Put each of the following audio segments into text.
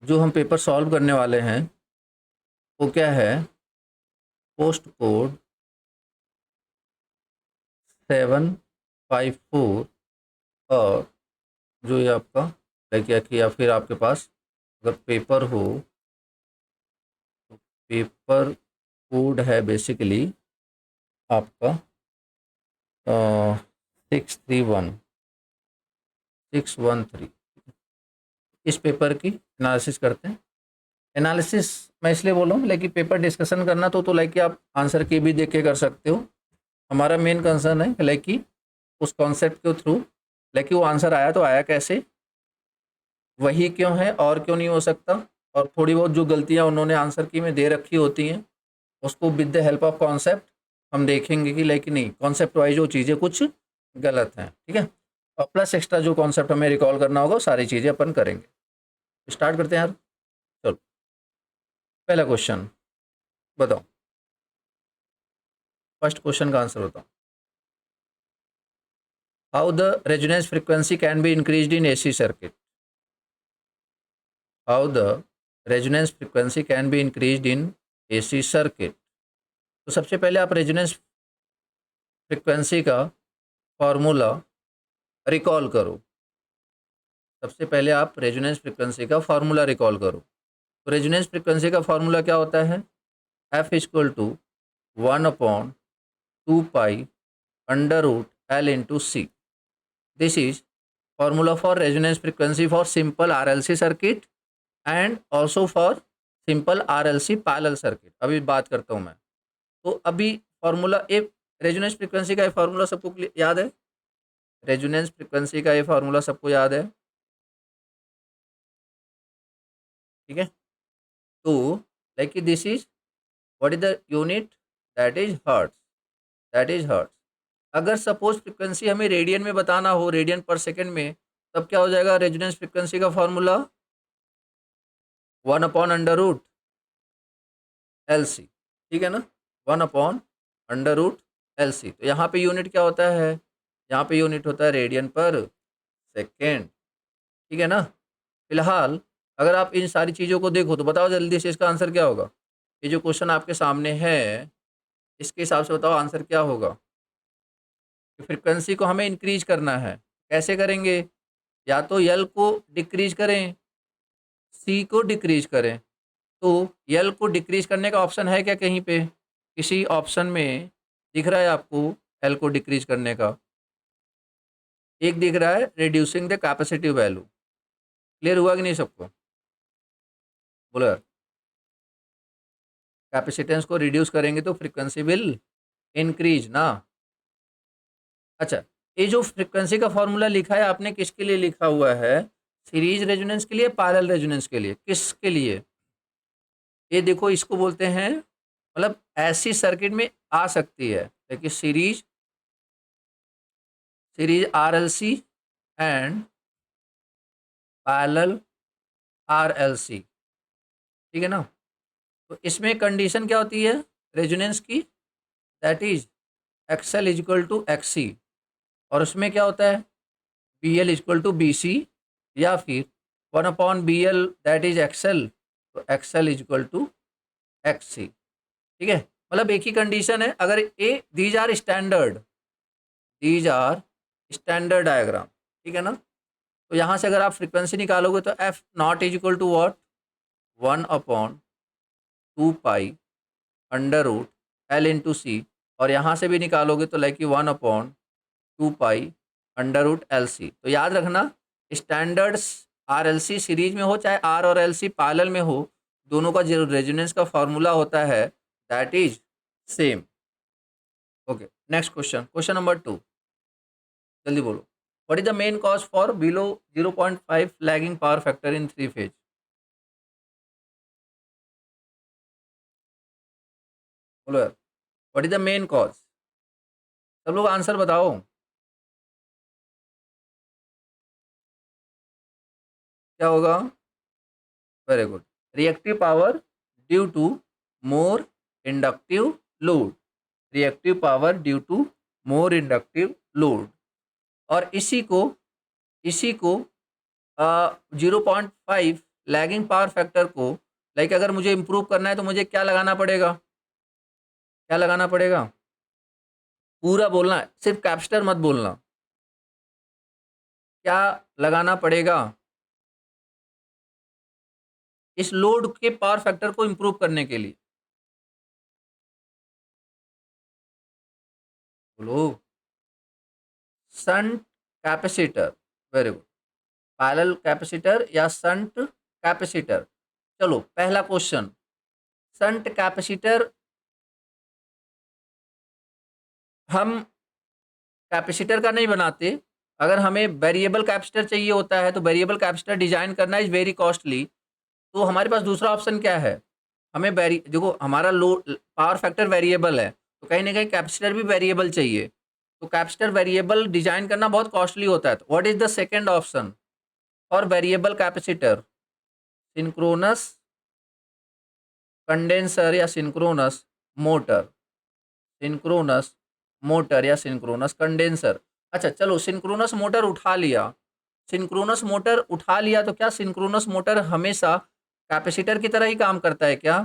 जो हम paper solve करने वाले हैं वो क्या है, पोस्ट कोड 754 और जो ये आपका लाइक या फिर आपके पास अगर पेपर हो तो पेपर कोड है बेसिकली आपका 631613। इस पेपर की एनालिसिस करते हैं। एनालिसिस मैं इसलिए बोल रहा हूँ लाइक पेपर डिस्कशन करना तो लाइक आप आंसर की भी देख के कर सकते हो। हमारा मेन कंसर्न है लाइक कि उस कॉन्सेप्ट के थ्रू लाइक वो आंसर आया तो आया कैसे, वही क्यों है और क्यों नहीं हो सकता, और थोड़ी बहुत जो गलतियाँ उन्होंने आंसर की में दे रखी होती हैं उसको with the help of concept हम देखेंगे कि लाइक नहीं कॉन्सेप्ट वाइज वो चीज़ें कुछ गलत हैं, ठीक है। और प्लस एक्स्ट्रा जो कॉन्सेप्ट हमें रिकॉल करना होगा सारी चीज़ें अपन करेंगे। स्टार्ट करते हैं यार, चलो। पहला क्वेश्चन बताओ, फर्स्ट क्वेश्चन का आंसर बताओ। How the resonance frequency can be increased in AC circuit. How the resonance frequency can be increased in AC circuit. तो सबसे पहले आप रेजोनेंस फ्रीक्वेंसी का फॉर्मूला रिकॉल करो। सबसे पहले आप रेजोनेंस फ्रीक्वेंसी का फॉर्मूला रिकॉल करो। तो रेजोनेंस फ्रीक्वेंसी का फॉर्मूला क्या होता है, F equal to 1/2 pi under root L into C. This is formula for resonance frequency for simple RLC circuit and also for simple RLC parallel circuit. अभी बात करता हूँ मैं। तो अभी फॉर्मूला ए रेजोनेंस फ्रीक्वेंसी का ये फॉर्मूला सबको याद है। रेजोनेंस फ्रीक्वेंसी का ये फॉर्मूला सबको याद है, ठीक है। तो like this is what is the unit, that is hertz, that is hertz. अगर सपोज फ्रीक्वेंसी हमें रेडियन में बताना हो, रेडियन पर सेकेंड में, तब क्या हो जाएगा रेजोनेंस फ्रीक्वेंसी का फॉर्मूला 1/√LC, ठीक है ना, 1/√LC। तो यहाँ पे यूनिट क्या होता है, यहाँ पे यूनिट होता है रेडियन पर सेकेंड, ठीक है ना। फिलहाल अगर आप इन सारी चीज़ों को देखो तो बताओ जल्दी से इसका आंसर क्या होगा। ये जो क्वेश्चन आपके सामने है इसके हिसाब से बताओ आंसर क्या होगा। फ्रीक्वेंसी को हमें इंक्रीज करना है, कैसे करेंगे, या तो यल को डिक्रीज करें, सी को डिक्रीज करें। तो यल को डिक्रीज करने का ऑप्शन है क्या कहीं पे, किसी ऑप्शन में दिख रहा है आपको एल को डिक्रीज करने का? एक दिख रहा है reducing the capacitive value. Clear हुआ कि नहीं सबको, बोलो यार। कैपेसिटेंस को रिड्यूस करेंगे तो फ्रीक्वेंसी विल इंक्रीज ना। अच्छा, ये जो फ्रीक्वेंसी का फॉर्मूला लिखा है आपने किसके लिए लिखा हुआ है, सीरीज रेजोनेंस के लिए, पैरेलल रेजोनेंस के लिए, किसके लिए? ये देखो इसको बोलते हैं मतलब ऐसी सर्किट में आ सकती है, देखिए series RLC and parallel RLC, ठीक है ना। तो इसमें कंडीशन क्या होती है रेजोनेंस की, that is XL is equal to XC, और उसमें क्या होता है B L is equal to B C, या फिर 1/BL दैट इज एक्सएल, तो एक्सएल इजक्वल टू एक्सी, ठीक है। मतलब एक ही कंडीशन है। अगर a these are standard, these are standard diagram, ठीक है ना। तो यहाँ से अगर आप फ्रीक्वेंसी निकालोगे तो F nought is equal to what, 1/2 pi under root L into C, और यहाँ से भी निकालोगे तो like 1/2 pi under root LC। तो याद रखना स्टैंडर्ड्स RLC सीरीज में हो चाहे आर और LC पैरेलल में हो, दोनों का जो रेजोनेंस का फॉर्मूला होता है that is same. Okay, next question, question number 2, जल्दी बोलो। What is the main cause for below 0.5 lagging power factor in 3 phase. बोलो यार, what is the main cause, सब लोग आंसर बताओ। क्या होगा, very good, reactive power due to more inductive load, reactive power due to more inductive load. और इसी को 0.5 लैगिंग पावर फैक्टर को लाइक अगर मुझे इम्प्रूव करना है तो मुझे क्या लगाना पड़ेगा, क्या लगाना पड़ेगा? पूरा बोलना है, सिर्फ कैपेसिटर मत बोलना। क्या लगाना पड़ेगा इस लोड के पावर फैक्टर को इम्प्रूव करने के लिए? बोलो। Shunt capacitor, very good. Parallel capacitor या शंट कैपेसिटर। चलो पहला क्वेश्चन, शंट कैपेसिटर हम कैपेसिटर का नहीं बनाते। अगर हमें वेरिएबल कैपेसिटर चाहिए होता है तो वेरिएबल कैपेसिटर डिजाइन करना इज वेरी कॉस्टली। तो हमारे पास दूसरा ऑप्शन क्या है, हमें देखो हमारा लोड पावर फैक्टर वेरिएबल है तो कहीं ना कहीं कैपेसिटर भी वेरिएबल चाहिए, तो कैपेसिटर वेरिएबल डिजाइन करना बहुत कॉस्टली होता है। तो what is the second option for variable capacitor? Synchronous condenser या सिंक्रोनस मोटर, सिंक्रोनस मोटर या सिंक्रोनस कंडेंसर। अच्छा चलो सिंक्रोनस मोटर उठा लिया, सिंक्रोनस मोटर उठा लिया तो क्या सिंक्रोनस मोटर हमेशा कैपेसिटर की तरह ही काम करता है क्या?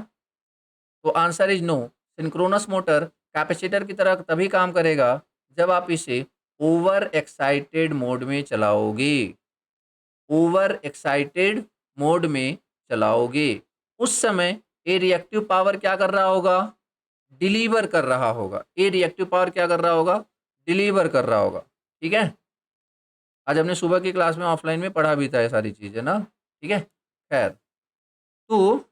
तो answer is no. Synchronous motor capacitor की तरह तभी काम करेगा जब आप इसे ओवर एक्साइटेड मोड में चलाओगे, ओवर एक्साइटेड मोड में चलाओगे। उस समय ए रिएक्टिव पावर क्या कर रहा होगा, डिलीवर कर रहा होगा। ए रिएक्टिव पावर क्या कर रहा होगा, डिलीवर कर रहा होगा। ठीक है, आज हमने सुबह की क्लास में ऑफलाइन में पढ़ा भी था ये सारी चीजें ना। ठीक है, खैर तो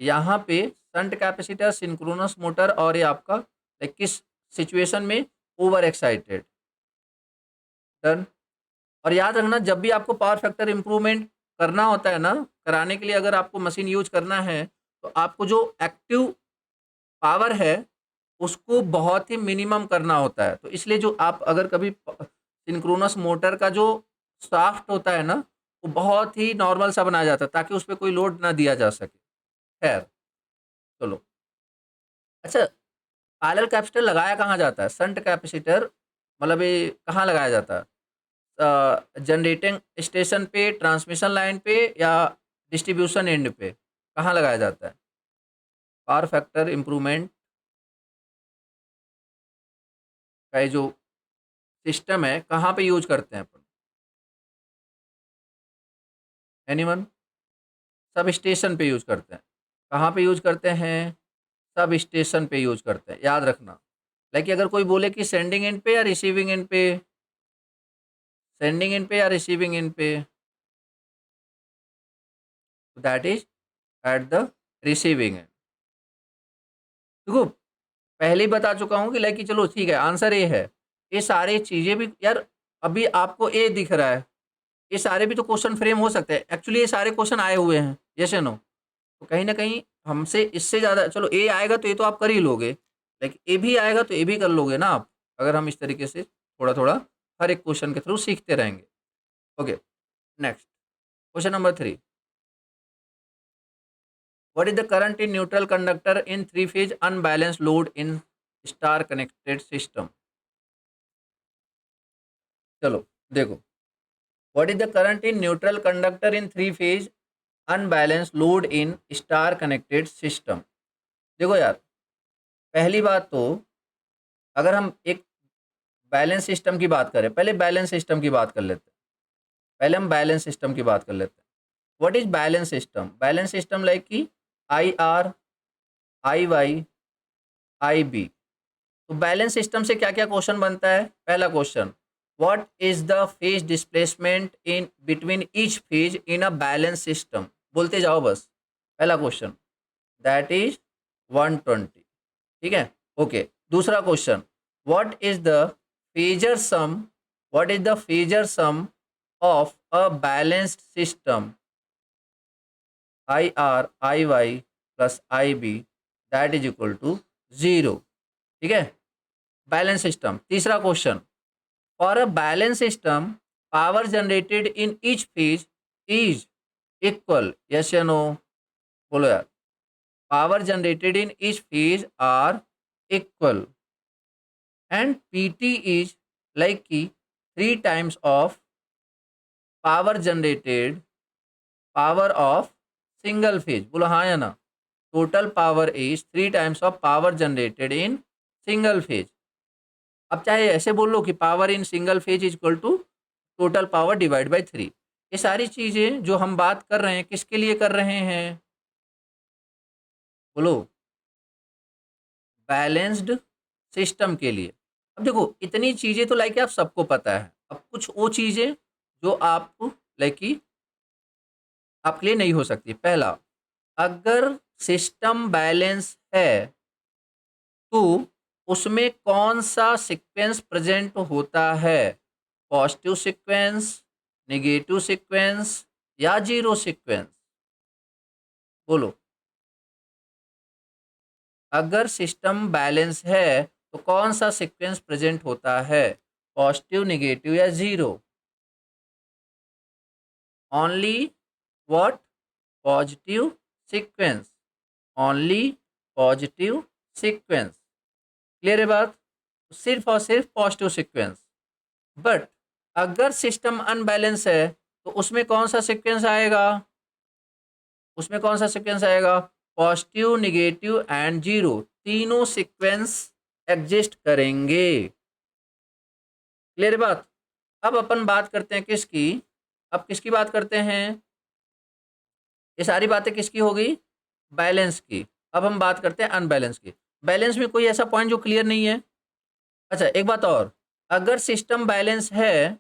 यहाँ पे शंट कैपेसिटर, सिंक्रोनस मोटर और ये आपका किस सिचुएशन में, ओवर एक्साइटेड। डन। और याद रखना जब भी आपको पावर फैक्टर इंप्रूवमेंट करना होता है ना, कराने के लिए अगर आपको मशीन यूज करना है तो आपको जो एक्टिव पावर है उसको बहुत ही मिनिमम करना होता है। तो इसलिए जो आप अगर कभी सिंक्रोनस मोटर का जो शाफ्ट होता है ना वो बहुत ही नॉर्मल सा बनाया जाता है ताकि उस पर कोई लोड ना दिया जा सके। खैर चलो। अच्छा, पैरेलल कैपेसिटर लगाया कहाँ जाता है? शंट कैपेसिटर मतलब ये कहाँ लगाया जाता है? जनरेटिंग स्टेशन पे, ट्रांसमिशन लाइन पे या डिस्ट्रीब्यूशन एंड पे, कहाँ लगाया जाता है? पावर फैक्टर इम्प्रूवमेंट का ये जो सिस्टम है कहाँ पे यूज करते हैं अपन? एनीवन? सब स्टेशन पे यूज करते हैं। कहाँ पे यूज करते हैं? सब स्टेशन पे यूज करते हैं, याद रखना। लाइक अगर कोई बोले कि सेंडिंग एंड पे या रिसीविंग एंड पे, सेंडिंग एंड पे या रिसीविंग एंड पे, that is at the receiving end. देखो पहले ही बता चुका हूँ कि लाइक कि चलो ठीक है आंसर ए है। ये सारी चीजें भी यार, अभी आपको ए दिख रहा है, ये सारे भी तो क्वेश्चन फ्रेम हो सकते हैं। एक्चुअली ये सारे क्वेश्चन आए हुए हैं, यस या नो? तो कहीं ना कहीं हमसे इससे ज़्यादा, चलो ए आएगा तो ये तो आप कर ही लोगे, लेकिन ए भी आएगा तो ए भी कर लोगे ना आप, अगर हम इस तरीके से थोड़ा थोड़ा हर एक क्वेश्चन के थ्रू सीखते रहेंगे। Okay, next question number 3। What is the current in neutral conductor in 3 phase unbalance load in star connected system? चलो देखो, what is the current in neutral conductor in 3 phase unbalance load in star connected system. देखो यार, पहली बात तो अगर हम एक बैलेंस सिस्टम की बात करें, पहले बैलेंस सिस्टम की बात कर लेते हैं। पहले हम बैलेंस सिस्टम की बात कर लेते हैं। What is balance system? Balance system like कि I R, I Y, I B. तो बैलेंस सिस्टम से क्या क्या क्वेश्चन बनता है? पहला question, what is the phase displacement in between each phase in a balance system? बोलते जाओ बस। पहला क्वेश्चन दैट इज 120। ठीक है, ओके। दूसरा question, what is the phasor sum, what is the phasor sum of a balanced system I R, I Y plus I B that is equal to 0? ठीक है, balance system. तीसरा question, for a balance system power generated in each phase is equal, yes या no? बोलो यार। Power generated in each phase are equal and PT is like कि 3 times of power generated, power of single phase, बोलो हाँ या ना। Total power is 3 times of power generated in single phase. अब चाहे ऐसे बोल लो कि power in single phase is equal to total power divide by 3। ये सारी चीजें जो हम बात कर रहे हैं किसके लिए कर रहे हैं, बोलो, बैलेंस्ड सिस्टम के लिए। अब देखो इतनी चीजें तो लाइक आप सबको पता है, अब कुछ वो चीजें जो आप लाइक कि आपके लिए नहीं हो सकती। पहला, अगर सिस्टम बैलेंस है तो उसमें कौन सा सीक्वेंस प्रेजेंट होता है, पॉजिटिव सीक्वेंस, नेगेटिव सीक्वेंस या जीरो सीक्वेंस, बोलो। अगर सिस्टम बैलेंस है तो कौन सा सीक्वेंस प्रेजेंट होता है, पॉजिटिव, नेगेटिव या zero, only what, positive sequence, only positive sequence. Clear है बात, सिर्फ और सिर्फ पॉजिटिव सीक्वेंस। बट अगर सिस्टम अनबैलेंस है तो उसमें कौन सा सीक्वेंस आएगा, उसमें कौन सा सीक्वेंस आएगा, पॉजिटिव, नेगेटिव एंड जीरो, तीनों सीक्वेंस एग्जिस्ट करेंगे। क्लियर बात। अब अपन बात करते हैं किसकी, अब किसकी बात करते हैं, ये सारी बातें किसकी हो गई, बैलेंस की। अब हम बात करते हैं अनबैलेंस की। बैलेंस में कोई ऐसा पॉइंट जो क्लियर नहीं है। अच्छा एक बात और, अगर सिस्टम बैलेंस है,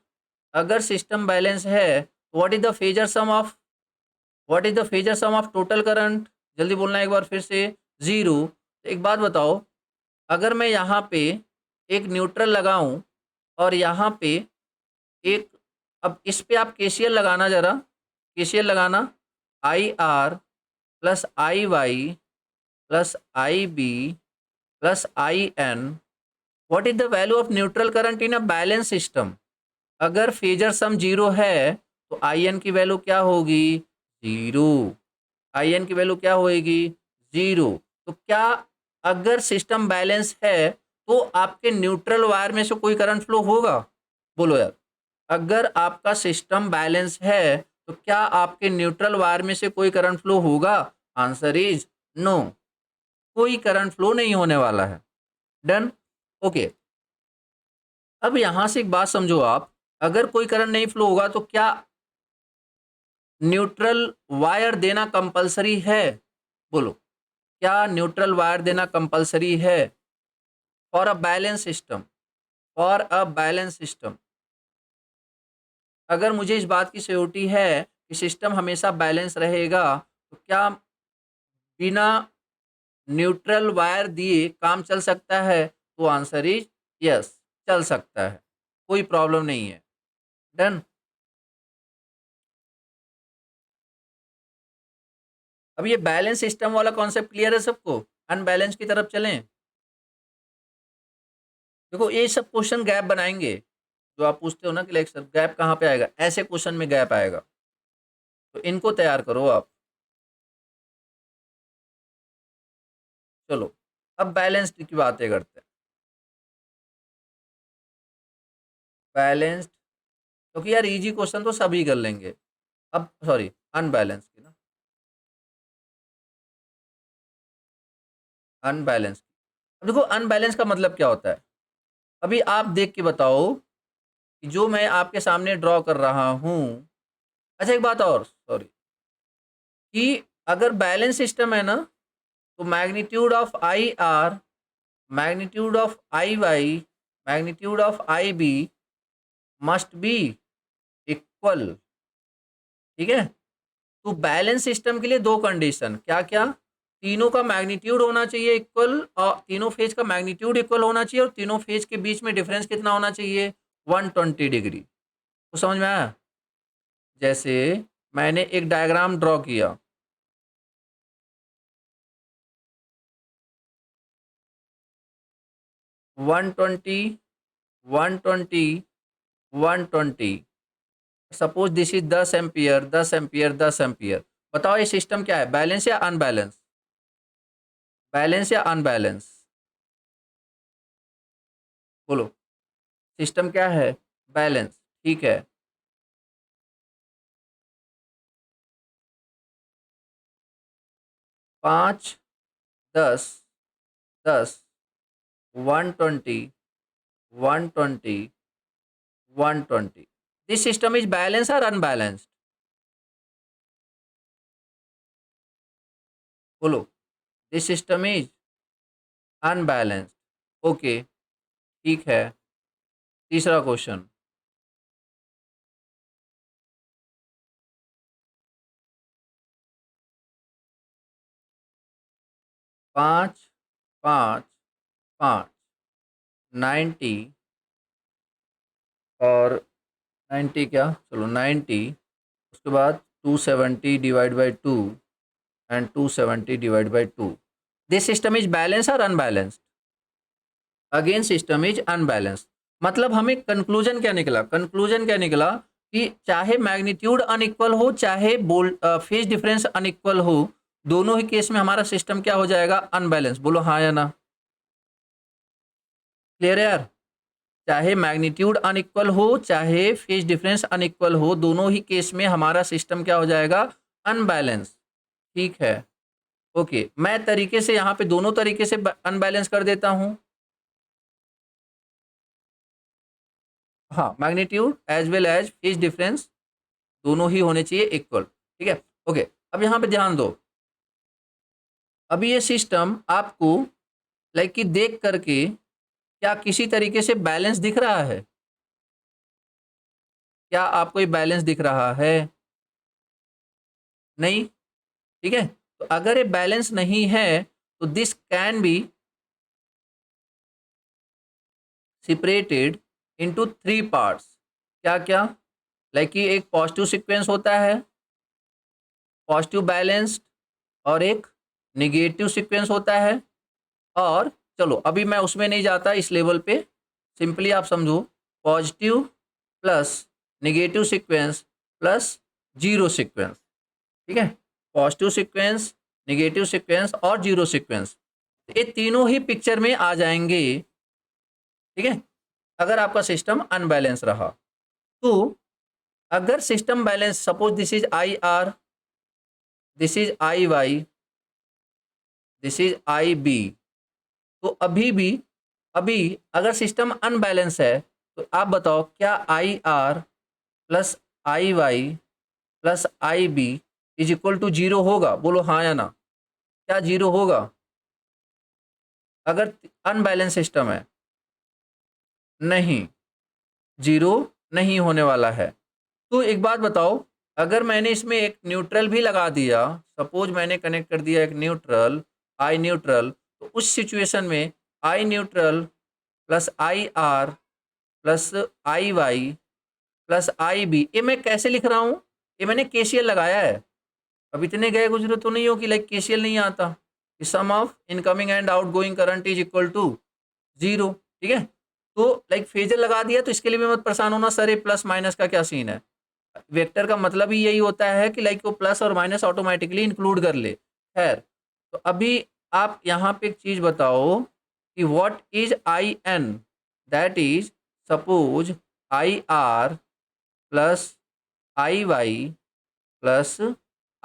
अगर सिस्टम बैलेंस है, what is the phasor sum of, what is the phasor sum of total current, जल्दी बोलना एक बार फिर से, जीरो। एक बात बताओ, अगर मैं यहाँ पे एक न्यूट्रल लगाऊं और यहाँ पे एक, अब इस पे आप केसीएल लगाना, जरा केसीएल लगाना, I R plus I Y plus I B plus I N, what is the value of neutral current in a balance system. अगर फेजर सम जीरो है तो आई एन की वैल्यू क्या होगी, जीरो, आई एन की value क्या होगी, zero. तो क्या अगर सिस्टम बैलेंस है तो आपके न्यूट्रल वायर में से कोई करंट फ्लो होगा, बोलो यार। अगर आपका सिस्टम बैलेंस है तो क्या आपके न्यूट्रल वायर में से कोई करंट फ्लो होगा, आंसर इज नो, कोई करंट फ्लो नहीं होने वाला है। Done, okay. अब यहां से एक बात समझो आप, अगर कोई करंट नहीं फ्लो होगा तो क्या न्यूट्रल वायर देना कंपलसरी है, बोलो, क्या न्यूट्रल वायर देना कंपलसरी है for a balance system, for a balance system. अगर मुझे इस बात की श्योरिटी है कि सिस्टम हमेशा बैलेंस रहेगा तो क्या बिना न्यूट्रल वायर दिए काम चल सकता है, तो आंसर इज यस, चल सकता है, कोई प्रॉब्लम नहीं है। डन। अब ये बैलेंस सिस्टम वाला कॉन्सेप्ट क्लियर है सबको, अनबैलेंस की तरफ चलें। देखो ये सब क्वेश्चन गैप बनाएंगे, जो आप पूछते हो ना कि लाइक सर गैप कहाँ पे आएगा, ऐसे क्वेश्चन में गैप आएगा, तो इनको तैयार करो आप। चलो अब बैलेंस्ड की बातें करते हैं। बैलेंस्ड, क्योंकि यार इजी क्वेश्चन तो सभी कर लेंगे। अब सॉरी, अनबैलेंस की ना, अनबैलेंस। अब देखो अनबैलेंस का मतलब क्या होता है, अभी आप देख के बताओ कि जो मैं आपके सामने ड्रॉ कर रहा हूं। अच्छा एक बात और, सॉरी, कि अगर बैलेंस सिस्टम है ना तो magnitude of I R, magnitude of I Y, magnitude of I B must be equal. ठीक है, तो बैलेंस सिस्टम के लिए दो कंडीशन, क्या क्या, तीनों का मैग्नीट्यूड होना चाहिए इक्वल, और तीनों फेज का मैग्नीट्यूड इक्वल होना चाहिए, और तीनों फेज के बीच में डिफरेंस कितना होना चाहिए, 120 डिग्री। तो समझ में आया, जैसे मैंने एक डायग्राम ड्रॉ किया, one twenty, 120, 120, suppose this is 10 ampere, 10 ampere, 10 ampere. बताओ ये सिस्टम क्या है, बैलेंस या अनबैलेंस, बैलेंस या अनबैलेंस, बोलो। सिस्टम क्या है, बैलेंस, ठीक है। 5, 10, 10, 120, 120, 120. This system is balanced or unbalanced? बोलो. This system is unbalanced. Okay, ठीक है. तीसरा क्वेश्चन. 5, 5, 5, 90 और 90 क्या, चलो 90, उसके बाद 270 divide by 2 and 270 divide by 2. This system is balance और unbalanced? Again system is unbalanced. मतलब हमें कंक्लूजन क्या निकला? कंक्लूजन क्या निकला कि चाहे मैग्नीट्यूड अनइक्वल हो, चाहे फेज डिफरेंस अनइक्वल हो, दोनों ही केस में हमारा सिस्टम क्या हो जाएगा? अनबैलेंस. बोलो हाँ या ना. क्लियर है यार? चाहे मैग्नीट्यूड अनइक्वल हो, चाहे फेज डिफरेंस अनइक्वल हो, दोनों ही केस में हमारा सिस्टम क्या हो जाएगा? अनबैलेंस. ठीक है, ओके. मैं तरीके से यहाँ पे दोनों तरीके से अनबैलेंस कर देता हूँ. हाँ, magnitude as well as phase difference दोनों ही होने चाहिए इक्वल. ठीक है, ओके. अब यहाँ पे ध्यान दो. अभी ये सिस्टम आपको लाइक कि देख करके क्या किसी तरीके से बैलेंस दिख रहा है? क्या आपको ये बैलेंस दिख रहा है? नहीं. ठीक है, तो अगर ये बैलेंस नहीं है तो this can be separated into 3 parts. क्या क्या? लाइक कि एक पॉजिटिव सीक्वेंस होता है, पॉजिटिव बैलेंस्ड, और एक निगेटिव सीक्वेंस होता है. और चलो अभी मैं उसमें नहीं जाता इस लेवल पे, सिंपली आप समझो positive plus negative sequence plus zero sequence. ठीक है, पॉजिटिव सीक्वेंस, निगेटिव सीक्वेंस और जीरो सीक्वेंस, ये तीनों ही पिक्चर में आ जाएंगे. ठीक है, अगर आपका सिस्टम अनबैलेंस रहा तो. अगर system balance, suppose this is I R, this is I Y, this is I B, तो अभी अगर सिस्टम अनबैलेंस है तो आप बताओ क्या I R plus I Y plus I B is equal to zero होगा? बोलो हाँ या ना. क्या जीरो होगा अगर अनबैलेंस सिस्टम है? नहीं, जीरो नहीं होने वाला है. तो एक बात बताओ, अगर मैंने इसमें एक न्यूट्रल भी लगा दिया, सपोज मैंने कनेक्ट कर दिया एक न्यूट्रल, आई न्यूट्रल, तो उस सिचुएशन में I neutral plus I R plus I Y plus I B, ये मैं कैसे लिख रहा हूँ? ये मैंने केसीएल लगाया है. अब इतने गए गुजरे तो नहीं हो कि लाइक केसीएल नहीं आता कि sum of incoming and outgoing current is equal to zero. ठीक है, तो लाइक फेजर लगा दिया तो इसके लिए भी मत परेशान होना सर ये प्लस माइनस का क्या सीन है. वेक्टर का मतलब ही यही होता है कि लाइक वो प्लस और माइनस ऑटोमेटिकली इंक्लूड कर ले. खैर, तो अभी आप यहाँ पे एक चीज बताओ कि what is I N, that is suppose I R plus I Y plus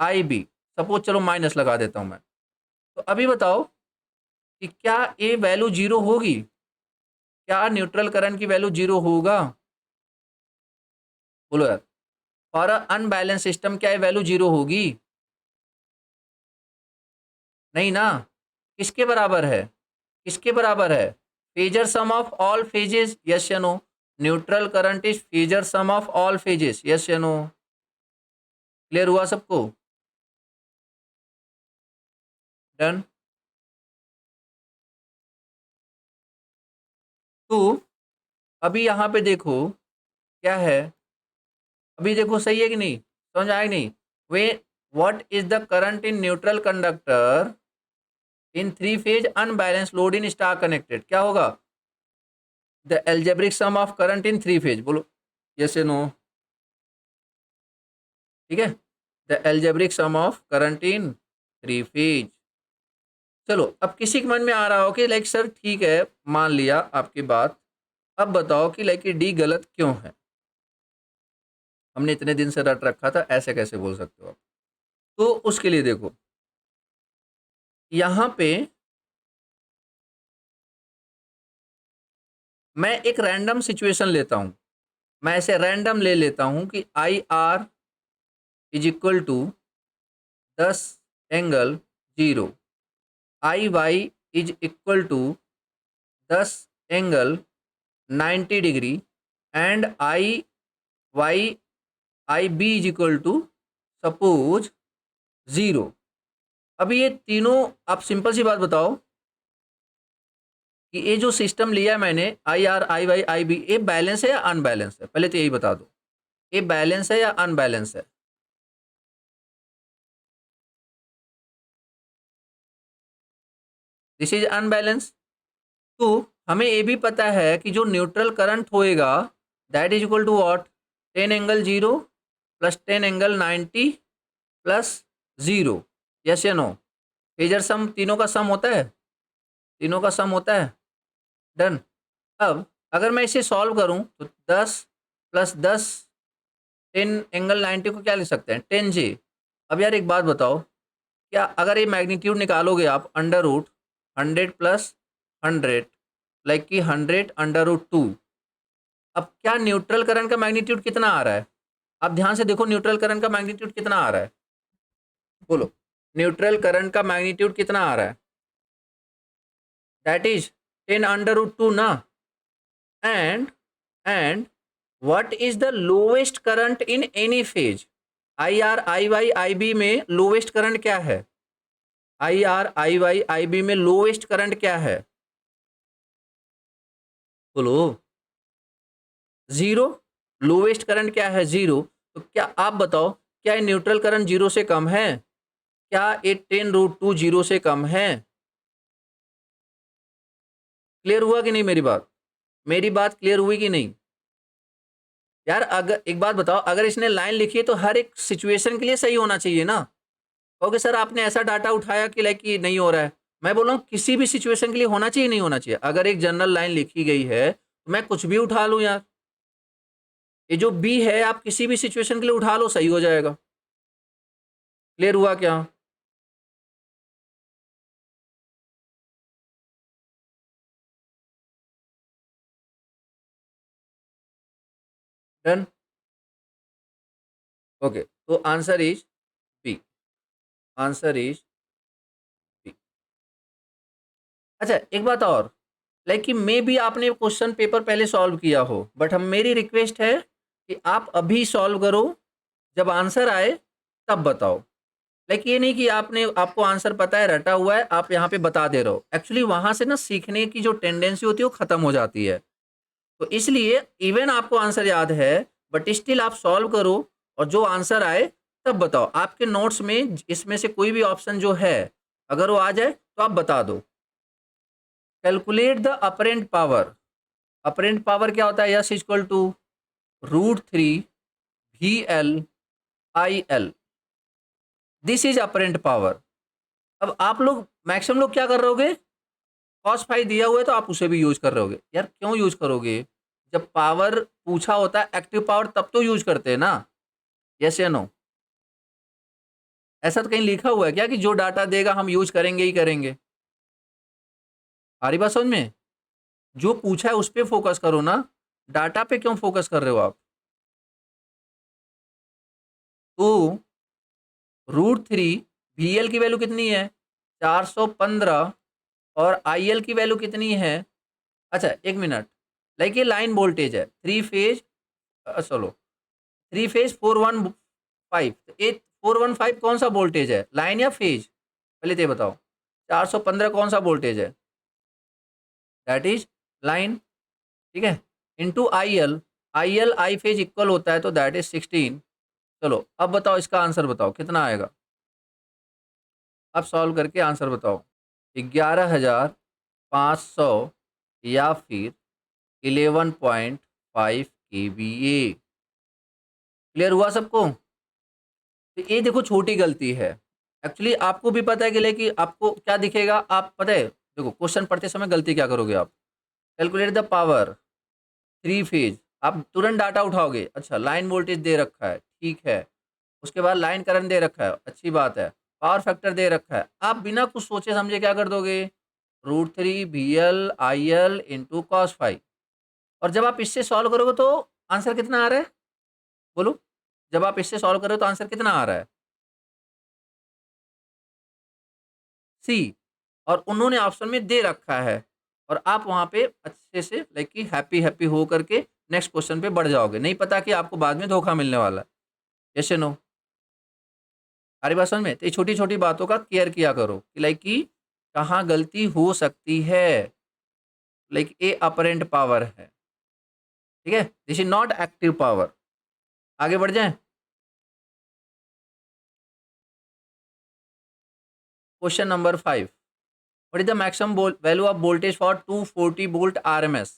I B. Suppose चलो माइनस लगा देता हूं मैं. तो अभी बताओ कि क्या ये वैल्यू जीरो होगी? क्या न्यूट्रल करंट की वैल्यू जीरो होगा? बोलो यार. फॉर अनबैलेंस सिस्टम क्या ये वैल्यू जीरो होगी? नहीं ना. किसके बराबर है? किसके बराबर है? Phasor sum of all phases, yes या no. Neutral current is phasor sum of all phases, yes या नो. क्लियर हुआ सबको? डन. तो अभी यहाँ पे देखो क्या है. अभी देखो सही है कि नहीं? समझ आया कि नहीं? Way what is the current in neutral conductor in three phase unbalance load in star connected? क्या होगा? The algebraic sum of current in three phase. बोलो यस या नो. ठीक है, the algebraic sum of current in three phase. चलो अब किसी के मन में आ रहा हो कि लाइक सर ठीक है, मान लिया आपकी बात, अब बताओ कि लाइक डी गलत क्यों है? हमने इतने दिन से रट रखा था, ऐसे कैसे बोल सकते हो आप? तो उसके लिए देखो, यहाँ पे मैं एक रैंडम सिचुएशन लेता हूँ, मैं ऐसे रैंडम ले लेता हूँ कि I R is equal to 10 angle 0, I Y is equal to 10 angle 90 degree and I Y I B is equal to suppose 0। अभी ये तीनों, आप सिंपल सी बात बताओ कि ये जो सिस्टम लिया है मैंने I R I Y I B, ये बैलेंस है या अनबैलेंस है? पहले तो यही बता दो, ये बैलेंस है या अनबैलेंस है? This is unbalance. तो हमें ये भी पता है कि जो न्यूट्रल करंट होएगा that is equal to what, 10 angle 0 plus 10 angle 90 plus 0। Yes या नो? फेजर सम तीनों का सम होता है, तीनों का सम होता है। डन। अब अगर मैं इसे सॉल्व करूं तो 10 प्लस 10 10 एंगल 90 को क्या लिख सकते हैं, 10 जे। अब यार एक बात बताओ, क्या अगर ये मैग्नीट्यूड निकालोगे आप अंडर रूट 100 प्लस 100 लाइक कि 100 अंडर रूट 2, अब क्या न्यूट्रल करंट का मैग्नीट्यूड कितना आ रहा है? आप ध्यान से देखो न्यूट्रल करंट का मैग्नीट्यूड कितना आ रहा है, बोलो न्यूट्रल करंट का मैग्नीट्यूड कितना आ रहा है? दैट इज 10 अंडर रूट 2 ना। And what is the lowest current in any phase? I R I Y I B में लोवेस्ट करंट क्या है? I R I Y I B में लोवेस्ट करंट क्या है? बोलो। 0। लोवेस्ट करंट क्या है? 0। तो क्या आप बताओ, क्या ये न्यूट्रल करंट 0 से कम है? क्या ये 10 रूट 2 0 से कम है? क्लियर हुआ कि नहीं मेरी बात? मेरी बात क्लियर हुई कि नहीं यार? अगर एक बात बताओ, अगर इसने लाइन लिखी है तो हर एक सिचुएशन के लिए सही होना चाहिए ना। ओके सर, आपने ऐसा डाटा उठाया कि लाइक कि नहीं हो रहा है, मैं बोल रहा हूँ किसी भी सिचुएशन के लिए होना चाहिए, नहीं होना चाहिए? अगर एक जनरल लाइन लिखी गई है तो मैं कुछ भी उठा लूँ यार, ये जो बी है आप किसी भी सिचुएशन के लिए उठा लो, सही हो जाएगा। क्लियर हुआ क्या? डन। ओके, तो answer is B, answer is B. अच्छा एक बात और, लाइक कि मे भी आपने क्वेश्चन पेपर पहले सॉल्व किया हो, बट हम मेरी रिक्वेस्ट है कि आप अभी सॉल्व करो, जब आंसर आए तब बताओ। लाइक ये नहीं कि आपने, आपको आंसर पता है, रटा हुआ है, आप यहाँ पे बता दे रहे हो, एक्चुअली वहां से ना सीखने की जो टेंडेंसी होती है वो खत्म हो जाती है। तो इसलिए इवन आपको आंसर याद है बट स्टिल आप सॉल्व करो, और जो आंसर आए तब बताओ। आपके नोट्स में इसमें से कोई भी ऑप्शन जो है अगर वो आ जाए तो आप बता दो। Calculate the apparent power. Apparent power क्या होता है? Yes equal to √3 VL IL, this is apparent power. अब आप लोग मैक्सिमम लोग क्या कर रहे होगे, कॉस फाई दिया हुआ है तो आप उसे भी यूज कर रहे होगे। यार क्यों यूज करोगे? जब पावर पूछा होता है, एक्टिव पावर, तब तो यूज करते हैं ना। यस या नो? ऐसा तो कहीं लिखा हुआ है क्या कि जो डाटा देगा हम यूज करेंगे ही करेंगे? आ रही बात समझ में? जो पूछा है उस पर फोकस करो ना, डाटा पे क्यों फोकस कर रहे हो आप? तो √3 VL की वैल्यू कितनी है? 415। और IL की वैल्यू कितनी है? अच्छा एक मिनट, लाइक ये लाइन वोल्टेज है, थ्री फेज, चलो थ्री फेज 415, ये 415 कौन सा वोल्टेज है, लाइन या फेज? पहले तो ये बताओ। 415 कौन सा वोल्टेज है? That is line. ठीक है, into IL I phase equal होता है तो दैट इज 16। चलो अब बताओ, इसका आंसर बताओ कितना आएगा। अब सॉल्व करके आंसर बताओ। 11,500 या फिर 11.5 kVA। क्लियर हुआ सबको? तो ये देखो छोटी गलती है, एक्चुअली आपको भी पता है कि आपको क्या दिखेगा, आप पता है, देखो क्वेश्चन पढ़ते समय गलती क्या करोगे आप, calculate the power three phase, आप तुरंत डाटा उठाओगे। अच्छा लाइन वोल्टेज दे रखा है, ठीक है, उसके बाद लाइन करंट दे रखा है, अच्छी बात है, पावर फैक्टर दे रखा है, आप बिना कुछ सोचे समझे क्या कर दोगे, √3 VL IL into cos five. और जब आप इससे सॉल्व करोगे तो आंसर कितना आ रहा है, बोलो, जब आप इससे सॉल्व करोगे तो आंसर कितना आ रहा है, सी। और उन्होंने ऑप्शन में दे रखा है, और आप वहां पे अच्छे से लाइक कि हैप्पी हैप्पी हो करके नेक्स्ट क्वेश्चन पे बढ़ जाओगे, नहीं पता कि आपको बाद में धोखा मिलने वाला है। यस या नो, हमारी बात समझ में? तो ये छोटी छोटी बातों का केयर किया करो कि लाइक कि कहाँ गलती हो सकती है, लाइक ए अपरेंट पावर है, ठीक है, this is not active power. आगे बढ़ जाएं, question number 5, what is the maximum value of voltage for 240 volt RMS।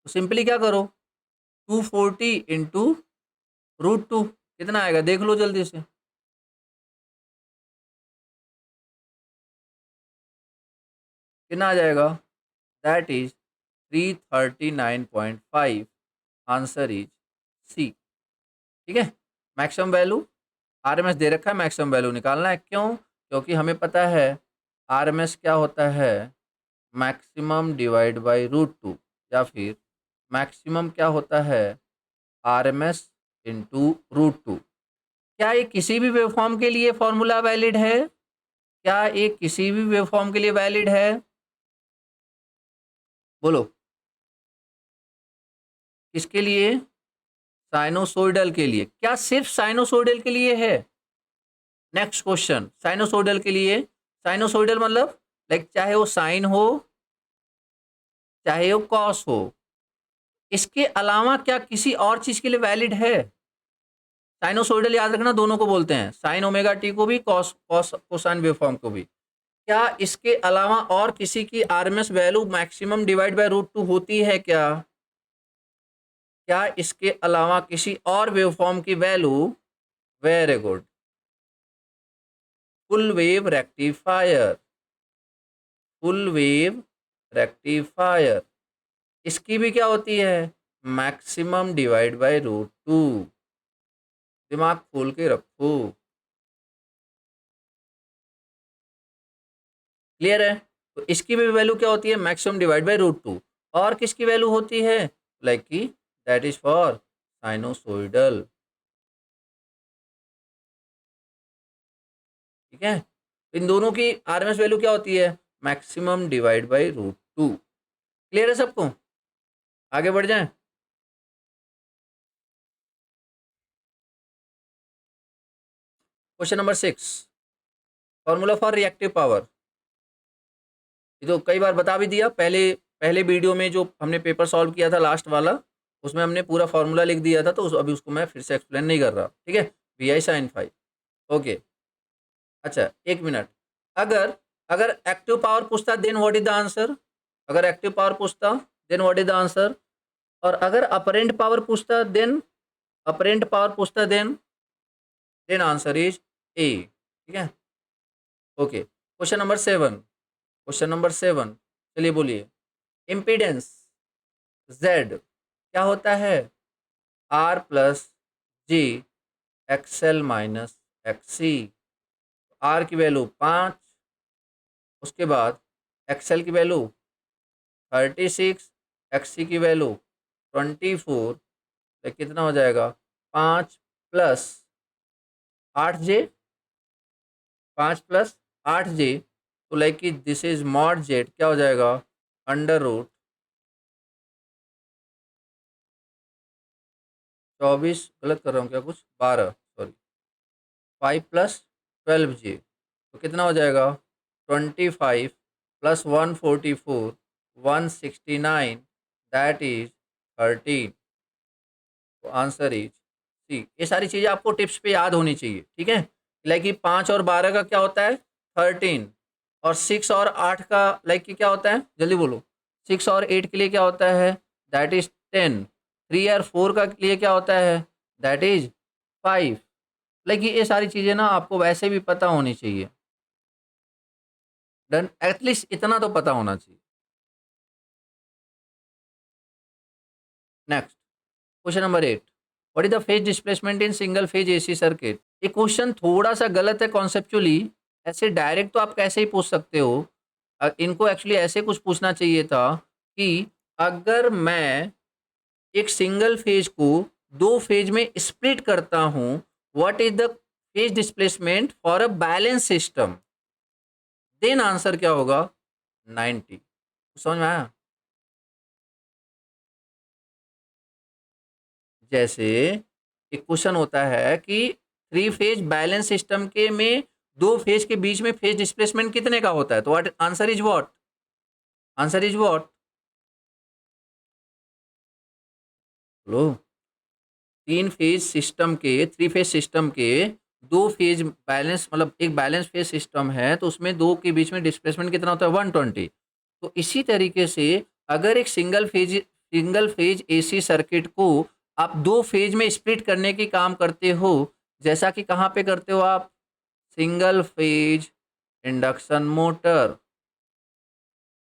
तो सिंपली क्या करो, 240 इंटू √2 कितना आएगा देख लो जल्दी से, कितना आ जाएगा, that is 339.5, answer is C. ठीक है, मैक्सिमम वैल्यू RMS दे रखा है, मैक्सिमम वैल्यू निकालना है, क्यों, क्योंकि हमें पता है RMS क्या होता है, मैक्सिमम डिवाइड बाई √2, या फिर मैक्सिमम क्या होता है, RMS इंटू √2। क्या ये किसी भी वेवफॉर्म के लिए फॉर्मूला वैलिड है, क्या ये किसी भी वेवफॉर्म के लिए वैलिड है, बोलो, किसके लिए, साइनोसोइडल के लिए, क्या सिर्फ साइनोसोइडल के लिए है, नेक्स्ट क्वेश्चन, साइनोसोइडल के लिए, साइनोसोइडल मतलब लाइक चाहे वो साइन हो चाहे वो कॉस हो, इसके अलावा क्या किसी और चीज के लिए वैलिड है, साइनोसोइडल याद रखना दोनों को बोलते हैं, साइन ओमेगा टी को भी, कॉस कॉस कोसाइन वेवफॉर्म को भी, क्या इसके अलावा और किसी की RMS value maximum divide by √2 होती है क्या, क्या इसके अलावा किसी और वेवफॉर्म की value, very good, full wave rectifier, full wave rectifier, इसकी भी क्या होती है, मैक्सिमम डिवाइड बाय √2, दिमाग खोल के रखो, क्लियर है, तो इसकी भी वैल्यू क्या होती है, मैक्सिमम डिवाइड बाय √2, और किसकी वैल्यू होती है, लाइक की दैट इज फॉर साइनोसोइडल, ठीक है, इन दोनों की RMS वैल्यू क्या होती है, मैक्सिमम डिवाइड बाय √2, क्लियर है सबको, आगे बढ़ जाएं, question number 6, formula for reactive power, ये तो कई बार बता भी दिया, पहले पहले वीडियो में जो हमने पेपर सॉल्व किया था लास्ट वाला, उसमें हमने पूरा फॉर्मूला लिख दिया था, तो अभी उसको मैं फिर से एक्सप्लेन नहीं कर रहा, ठीक है, VI sin फाइव, ओके। अच्छा एक मिनट, अगर अगर एक्टिव पावर पूछता then what is the answer, अगर एक्टिव पावर पूछता then what is the answer, और अगर अपरेंट पावर पूछता देन, अपरेंट पावर पूछता देन आंसर इज ए, ठीक है, okay. Question number 7, question number 7, चलिए बोलिए, इम्पीडेंस Z क्या होता है, R+J XL-XC, R की वैल्यू 5, उसके बाद XL की वैल्यू 36, XC की वैल्यू 24, तो कितना हो जाएगा, 5+8J, 5+8J, तो लाइक कि दिस इज मॉड जेड, क्या हो जाएगा, √ 24, गलत कर रहा हूँ क्या कुछ, 12 सॉरी, 5+12J, तो कितना हो जाएगा, 25+144, 169, दैट इज 13, तो आंसर इज सी। ये सारी चीज़ें आपको टिप्स पे याद होनी चाहिए, ठीक है, लाइक कि 5 और 12 का क्या होता है, 13, और 6 और 8 का लाइक कि क्या होता है, जल्दी बोलो, 6 और 8 के लिए क्या होता है, दैट इज 10, 3 और 4 का लिए क्या होता है, दैट इज 5, लाइक ये सारी चीज़ें ना आपको वैसे भी पता होनी चाहिए, डन, एटलीस्ट इतना तो पता होना चाहिए। Next, question number 8, what is the phase displacement in single phase AC circuit. ये क्वेश्चन थोड़ा सा गलत है कॉन्सेप्चुअली, ऐसे डायरेक्ट तो आप कैसे ही पूछ सकते हो। इनको एक्चुअली ऐसे कुछ पूछना चाहिए था कि अगर मैं एक सिंगल फेज को दो फेज में स्प्लिट करता हूं, what is the phase displacement for a balance system, then answer क्या होगा 90। समझ में आया। जैसे एक क्वेश्चन होता है कि थ्री फेज बैलेंस सिस्टम के में दो फेज के बीच में फेज डिस्प्लेसमेंट कितने का होता है, तो what answer is what, answer is what, लो तीन फेज सिस्टम के, थ्री फेज सिस्टम के दो फेज बैलेंस, मतलब एक बैलेंस फेज सिस्टम है तो उसमें दो के बीच में डिस्प्लेसमेंट कितना होता है 120। तो इसी तरीके से अगर एक सिंगल फेज एसी सर्किट को आप दो फेज में स्प्लिट करने की काम करते हो, जैसा कि कहाँ पे करते हो आप, सिंगल फेज इंडक्शन मोटर।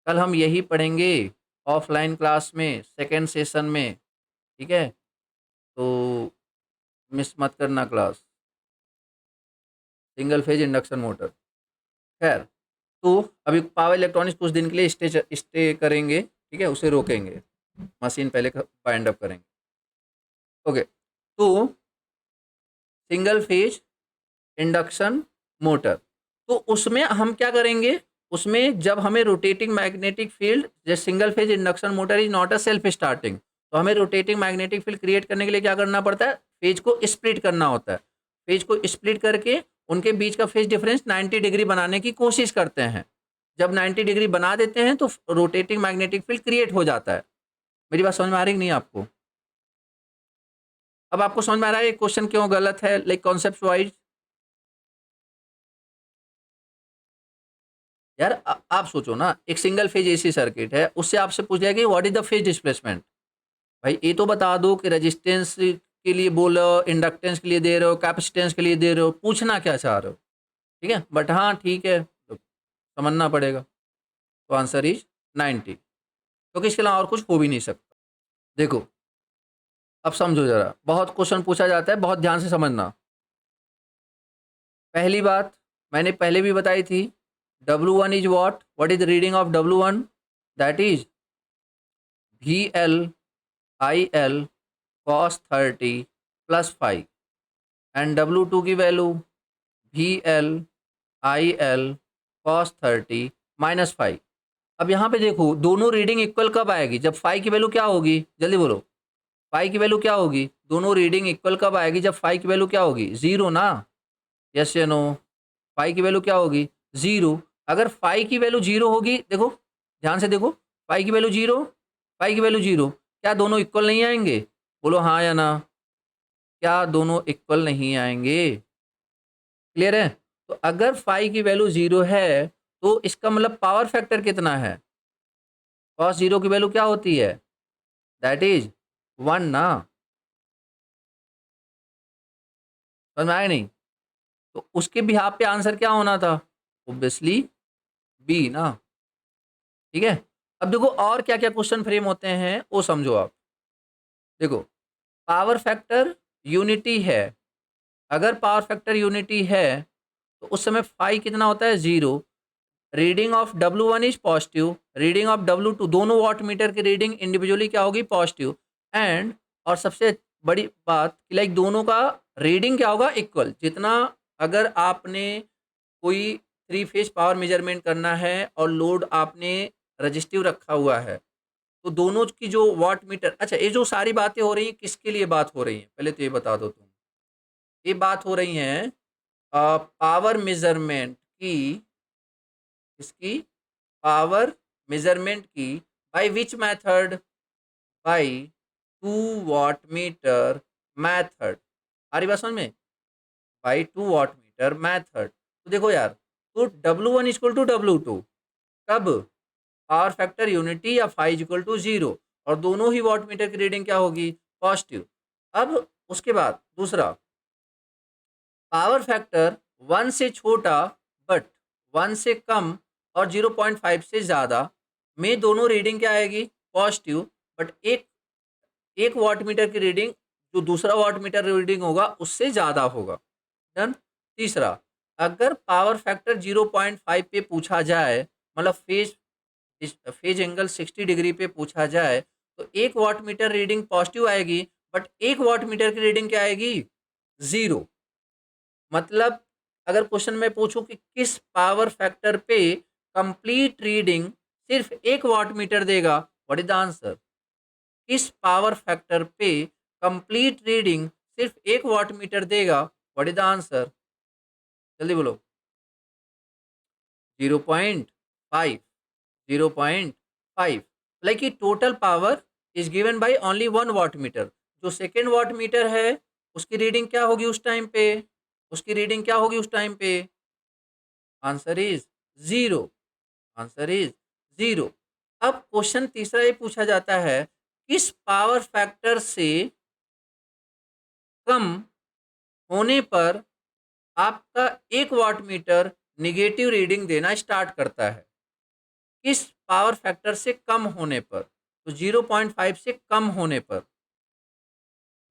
कल हम यही पढ़ेंगे ऑफलाइन क्लास में सेकेंड सेशन में, ठीक है, तो मिस मत करना class, single phase induction motor. खैर, तो अभी पावर इलेक्ट्रॉनिक्स कुछ दिन के लिए स्टे करेंगे, ठीक है, उसे रोकेंगे, मशीन पहले बाइंड अप करेंगे। ओके, तो सिंगल फेज इंडक्शन मोटर, तो उसमें हम क्या करेंगे, उसमें जब हमें रोटेटिंग मैग्नेटिक फील्ड, जैसे single phase induction motor is not a self starting, तो हमें रोटेटिंग मैग्नेटिक फील्ड क्रिएट करने के लिए क्या करना पड़ता है, फेज को स्प्लिट करना होता है। फेज को स्प्लिट करके उनके बीच का फेज डिफरेंस 90 डिग्री बनाने की कोशिश करते हैं। जब 90 डिग्री बना देते हैं तो रोटेटिंग मैग्नेटिक फील्ड क्रिएट हो जाता है। मेरी बात समझ में आ रही नहीं आपको? अब आपको समझ में आ रहा है ये क्वेश्चन क्यों गलत है, लाइक कॉन्सेप्ट वाइज। यार आप सोचो ना, एक सिंगल फेज एसी सर्किट है, उससे आपसे पूछ जाएगा कि what is the phase displacement. भाई ये तो बता दो कि रेजिस्टेंस के लिए बोल रहे हो, इंडक्टेंस के लिए दे रहे हो, कैपेसिटेंस के लिए दे रहे हो, पूछना क्या चाह रहे हो, ठीक है, बट हाँ ठीक है, तो समझना पड़ेगा। तो आंसर इज 90, क्योंकि इसके अलावा और कुछ हो भी नहीं सकता। देखो अब समझो जरा, बहुत क्वेश्चन पूछा जाता है, बहुत ध्यान से समझना। पहली बात मैंने पहले भी बताई थी, W1 is what is the reading of W1, that is VL cos 30 plus 5, and W2 की वैल्यू VL cos 30 माइनस 5। अब यहाँ पे देखो दोनों रीडिंग इक्वल कब आएगी, जब फाई की वैल्यू क्या होगी, जल्दी बोलो, फाई की वैल्यू क्या होगी, दोनों रीडिंग इक्वल कब आएगी, जब फाई की वैल्यू क्या होगी, जीरो ना, यस या नो, फाई की वैल्यू क्या होगी, जीरो। अगर फाई की वैल्यू जीरो होगी, देखो ध्यान से देखो, फाई की वैल्यू जीरो, फाई की वैल्यू जीरो, क्या दोनों इक्वल नहीं आएंगे, बोलो हाँ या ना, क्या दोनों इक्वल नहीं आएंगे, क्लियर है। तो अगर फाई की वैल्यू जीरो है तो इसका मतलब पावर फैक्टर कितना है, कॉस जीरो की वैल्यू क्या होती है, दैट इज 1 ना, समझ में आया नहीं। तो उसके बिहाफ पे आंसर क्या होना था, ऑब्वियसली बी ना, ठीक है। अब देखो और क्या क्या क्वेश्चन फ्रेम होते हैं वो समझो आप। देखो पावर फैक्टर यूनिटी है, अगर पावर फैक्टर यूनिटी है तो उस समय फाई कितना होता है, zero. Reading of W1 is positive, reading of W2, दोनों वाट मीटर की रीडिंग इंडिविजुअली क्या होगी, पॉजिटिव। एंड और सबसे बड़ी बात कि लाइक दोनों का रीडिंग क्या होगा, इक्वल। जितना अगर आपने कोई थ्री फेज पावर मेजरमेंट करना है और लोड आपने रजिस्टिव रखा हुआ है, तो दोनों की जो वाट मीटर, अच्छा ये जो सारी बातें हो रही हैं किसके लिए बात हो रही है, पहले तो ये बता दो तुम। ये बात हो रही है पावर मेजरमेंट की, इसकी पावर मेजरमेंट की, by which method, by two wattmeter method. आ रही बात समझ में, by two wattmeter method. तो देखो यार, तो W1 इक्वल टू W2 कब, पावर फैक्टर यूनिटी या फाइव इक्वल टू जीरो, और दोनों ही वाट मीटर की रीडिंग क्या होगी, पॉजिटिव। अब उसके बाद दूसरा, पावर फैक्टर 1 से छोटा बट 1 से कम और 0.5 से ज़्यादा में दोनों रीडिंग क्या आएगी, पॉजिटिव। बट एक एक वाट मीटर की रीडिंग जो दूसरा वाट मीटर रीडिंग होगा उससे ज़्यादा होगा। डन। तीसरा, अगर पावर फैक्टर 0.5 पे पूछा जाए, मतलब फेज एंगल 60 डिग्री पे पूछा जाए, तो एक वाट मीटर रीडिंग पॉजिटिव आएगी, बट एक वाट मीटर की रीडिंग क्या आएगी? 0। मतलब अगर क्वेश्चन में पूछूं कि किस पावर फैक्टर पे कंप्लीट रीडिंग सिर्फ एक वाट मीटर देगा, व्हाट इज द आंसर? किस पावर फैक्टर पे कंप्लीट रीडिंग सिर्फ एक वाट मीटर देगा, व्हाट इज द आंसर? जल्दी बोलो। 0.5। 0.5 लाइक कि total power is given by only one watt meter. जो सेकेंड वाट मीटर है उसकी रीडिंग क्या होगी उस टाइम पे? उसकी रीडिंग क्या होगी उस टाइम पे? Answer is 0। Answer is 0। अब क्वेश्चन तीसरा ये पूछा जाता है, किस पावर फैक्टर से कम होने पर आपका एक वाट मीटर निगेटिव रीडिंग देना स्टार्ट करता है? किस पावर फैक्टर से कम होने पर? तो 0.5 से कम होने पर।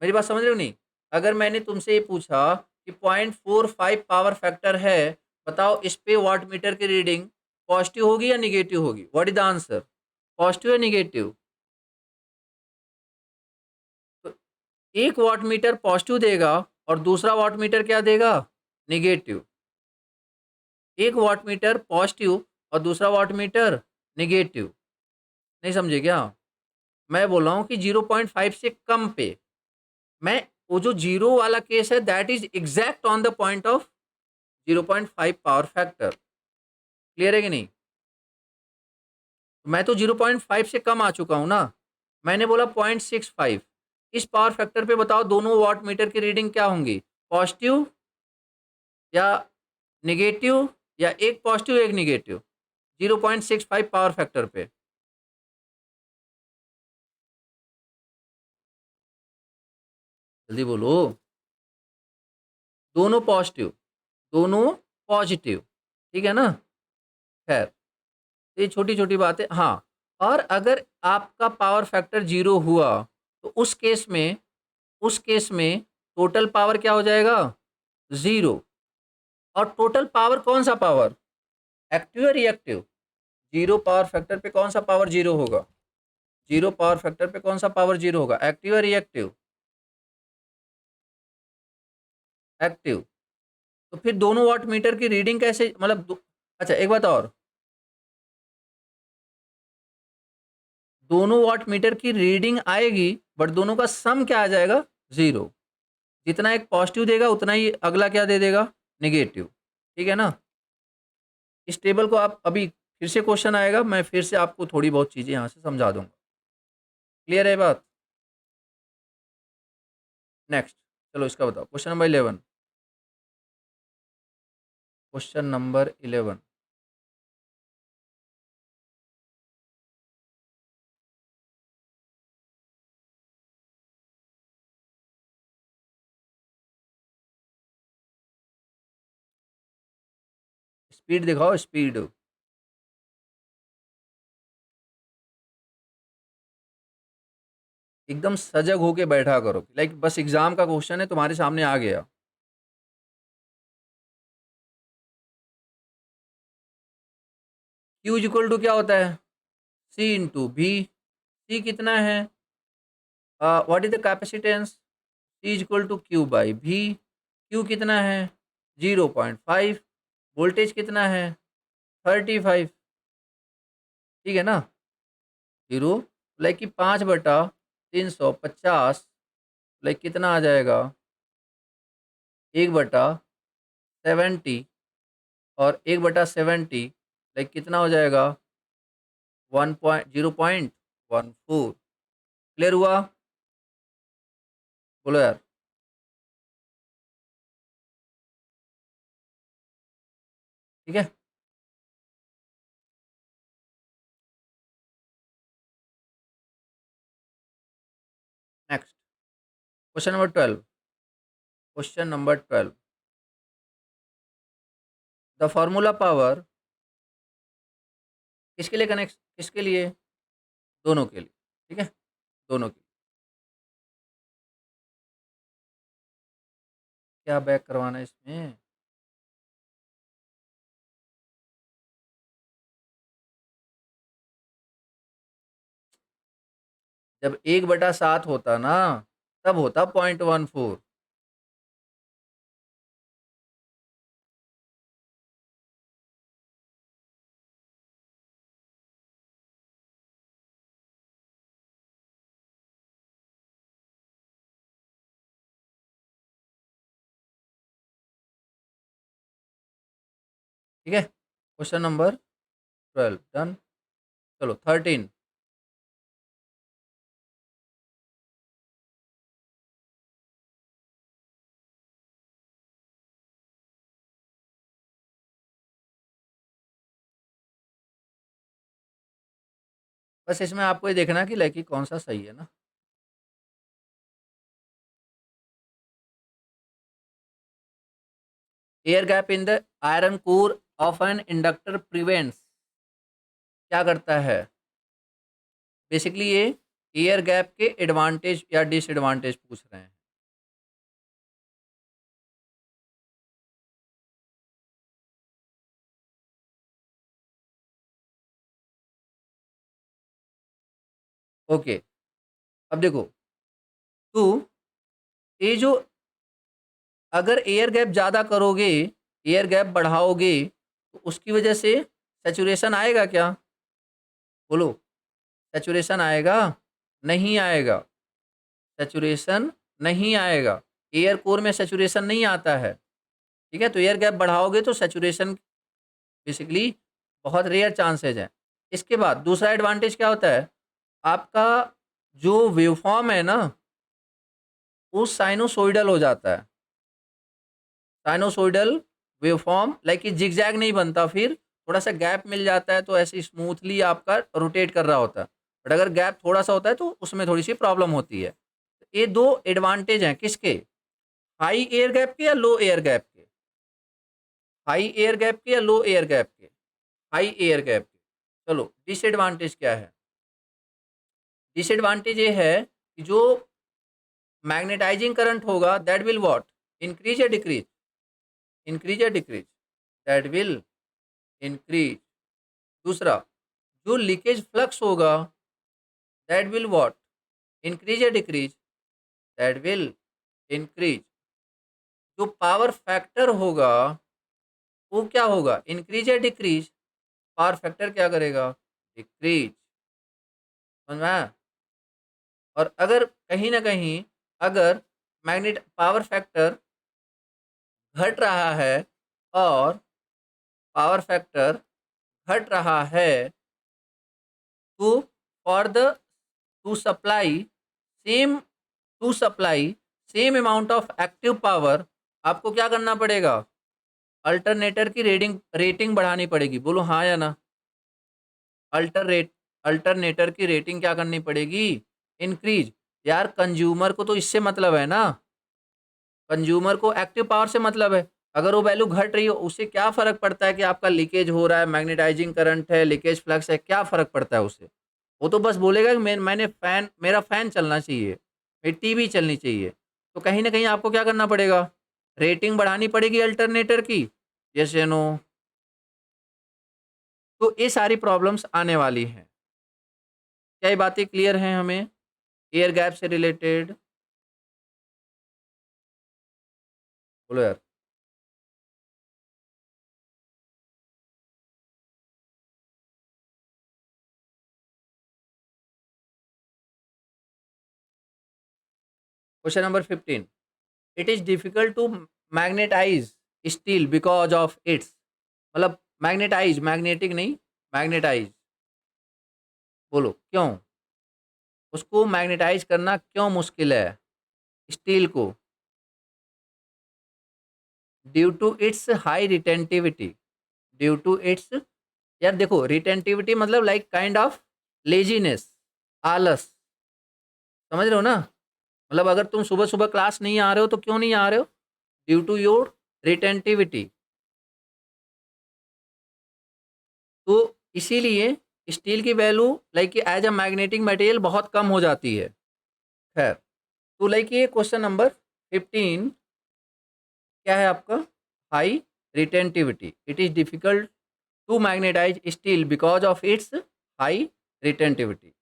मेरी बात समझ रहे हो नहीं? अगर मैंने तुमसे ये पूछा कि 0.45 पावर फैक्टर है, बताओ इस पे वाट मीटर की रीडिंग पॉजिटिव होगी या निगेटिव होगी? What is the answer? Positive या निगेटिव? तो एक वाट मीटर पॉजिटिव देगा और दूसरा वाट मीटर क्या देगा? निगेटिव। एक वाट मीटर पॉजिटिव और दूसरा वाट मीटर निगेटिव। नहीं समझे क्या? मैं बोल रहा हूँ कि 0.5 से कम पे, मैं वो जो जीरो वाला केस है that is exact on the point of 0.5 power factor. Clear है कि नहीं? मैं तो 0.5 से कम आ चुका हूं ना। मैंने बोला 0.65। इस पावर फैक्टर पे बताओ दोनों वाट मीटर की रीडिंग क्या होंगी? पॉजिटिव या निगेटिव, या एक पॉजिटिव एक निगेटिव? 0.65 पावर फैक्टर पे। जल्दी बोलो। दोनों पॉजिटिव। दोनों पॉजिटिव। ठीक है ना? खैर, ये छोटी छोटी बातें। हाँ, और अगर आपका पावर फैक्टर 0 हुआ तो उस केस में टोटल पावर क्या हो जाएगा? 0। और टोटल पावर कौन सा पावर? एक्टिव या रिएक्टिव? 0 पावर फैक्टर पे कौन सा पावर 0 होगा? 0 पावर फैक्टर पे कौन सा पावर 0 होगा? एक्टिव या रिएक्टिव? एक्टिव। तो फिर दोनों वाट मीटर की रीडिंग कैसे, मतलब अच्छा एक बात और, दोनों वाट मीटर की रीडिंग आएगी बट दोनों का सम क्या आ जाएगा? 0। जितना एक पॉजिटिव देगा उतना ही अगला क्या दे देगा? निगेटिव। ठीक है ना? इस टेबल को आप अभी फिर से क्वेश्चन आएगा, मैं फिर से आपको थोड़ी बहुत चीज़ें यहाँ से समझा दूंगा। क्लियर है बात? नेक्स्ट, चलो इसका बताओ। Question number 11। Question number 11। Speed दिखाओ, स्पीड। एकदम सजग होके बैठा करो, लाइक बस एग्जाम का क्वेश्चन है तुम्हारे सामने आ गया। क्यू इक्वल टू क्या होता है? सी इंटू भी। सी कितना है? What is the capacitance? C equal to Q by V. Q कितना है? 0.5। वोल्टेज कितना है? 35। ठीक है ना? 0, लाइक कि 5/350, लाइक कितना आ जाएगा? 1/70। और 1/70 लाइक कितना हो जाएगा? 0.14। क्लियर हुआ? बोलो यार। ठीक है। Next, question number 12। Question number 12। The formula power किसके लिए कनेक्ट, किसके लिए? दोनों के लिए। ठीक है, दोनों के लिए। क्या बैक करवाना है इसमें? जब 1/7 होता ना, तब होता 0.14। ठीक है, क्वेश्चन नंबर 12 डन। चलो 13। बस इसमें आपको ये देखना कि लड़की कौन सा सही है ना। Air gap in the iron core of an inductor prevents, क्या करता है बेसिकली ये एयर गैप के एडवांटेज या डिसएडवांटेज पूछ रहे हैं। ओके, अब देखो तो ये जो अगर एयर गैप ज़्यादा करोगे, एयर गैप बढ़ाओगे, तो उसकी वजह से सैचुरेशन आएगा क्या? बोलो, सैचुरेशन आएगा? नहीं आएगा, सैचुरेशन नहीं आएगा। एयर कोर में सैचुरेशन नहीं आता है। ठीक है, तो एयर गैप बढ़ाओगे तो सैचुरेशन बेसिकली बहुत रेयर चांसेज हैं। इसके बाद दूसरा एडवांटेज क्या होता है, आपका जो वेवफॉर्म है ना, वो साइनोसोइडल हो जाता है। साइनोसोइडल वेवफॉर्म लाइक कि जिगजैग नहीं बनता, फिर थोड़ा सा गैप मिल जाता है तो ऐसे स्मूथली आपका रोटेट कर रहा होता है। बट अगर गैप थोड़ा सा होता है तो उसमें थोड़ी सी प्रॉब्लम होती है। ये दो एडवांटेज हैं किसके, हाई एयर गैप के या लो एयर गैप के? हाई एयर गैप के या लो एयर गैप के? हाई एयर गैप के। चलो डिसएडवांटेज क्या है? डिसएडवांटेज ये है कि जो मैग्नेटाइजिंग करंट होगा दैट विल व्हाट, इंक्रीज या डिक्रीज? इंक्रीज या डिक्रीज? That will increase. दूसरा, जो लीकेज फ्लक्स होगा दैट विल व्हाट, इंक्रीज या डिक्रीज? That will increase. जो पावर फैक्टर होगा वो क्या होगा, इंक्रीज या डिक्रीज? पावर फैक्टर क्या करेगा, डिक्रीज। समझ में आया? और अगर कहीं ना कहीं अगर मैग्नेट पावर फैक्टर घट रहा है, और पावर फैक्टर घट रहा है, तो for the to supply same to supply same amount of active power, आपको क्या करना पड़ेगा, अल्टरनेटर की रेटिंग बढ़ानी पड़ेगी। बोलो हाँ या ना? अल्टरनेटर की रेटिंग क्या करनी पड़ेगी, इंक्रीज। यार कंज्यूमर को तो इससे मतलब है ना, कंज्यूमर को एक्टिव पावर से मतलब है। अगर वो वैल्यू घट रही हो उससे क्या फर्क पड़ता है कि आपका लीकेज हो रहा है, मैग्नेटाइजिंग करंट है, लीकेज फ्लक्स है, क्या फर्क पड़ता है उससे? वो तो बस बोलेगा कि मैंने फैन, मेरा फैन चलना चाहिए, मेरी टीवी चलनी चाहिए। तो कहीं ना कहीं आपको क्या करना पड़ेगा, रेटिंग बढ़ानी पड़ेगी अल्टरनेटर की। यस या नो? तो ये सारी प्रॉब्लम्स आने वाली हैं। क्या ये बातें क्लियर हैं हमें एयर गैप से रिलेटेड? बोलो यार। Question number 15, it is difficult to magnetize steel because of its, मतलब मैग्नेटाइज, मैग्नेटिक नहीं, मैग्नेटाइज। बोलो क्यों, उसको मैग्नेटाइज करना क्यों मुश्किल है स्टील को? Due to its high retentivity, due to its, यार देखो रिटेंटिविटी मतलब लाइक काइंड ऑफ लेजीनेस, आलस। समझ रहे हो ना? मतलब अगर तुम सुबह सुबह क्लास नहीं आ रहे हो तो क्यों नहीं आ रहे हो, ड्यू टू योर रिटेंटिविटी। तो इसीलिए स्टील की value like as a magnetic material बहुत कम हो जाती है। खैर, तो लाइक ये क्वेश्चन नंबर 15 क्या है आपका? High retentivity. It is difficult to magnetize steel because of its high retentivity.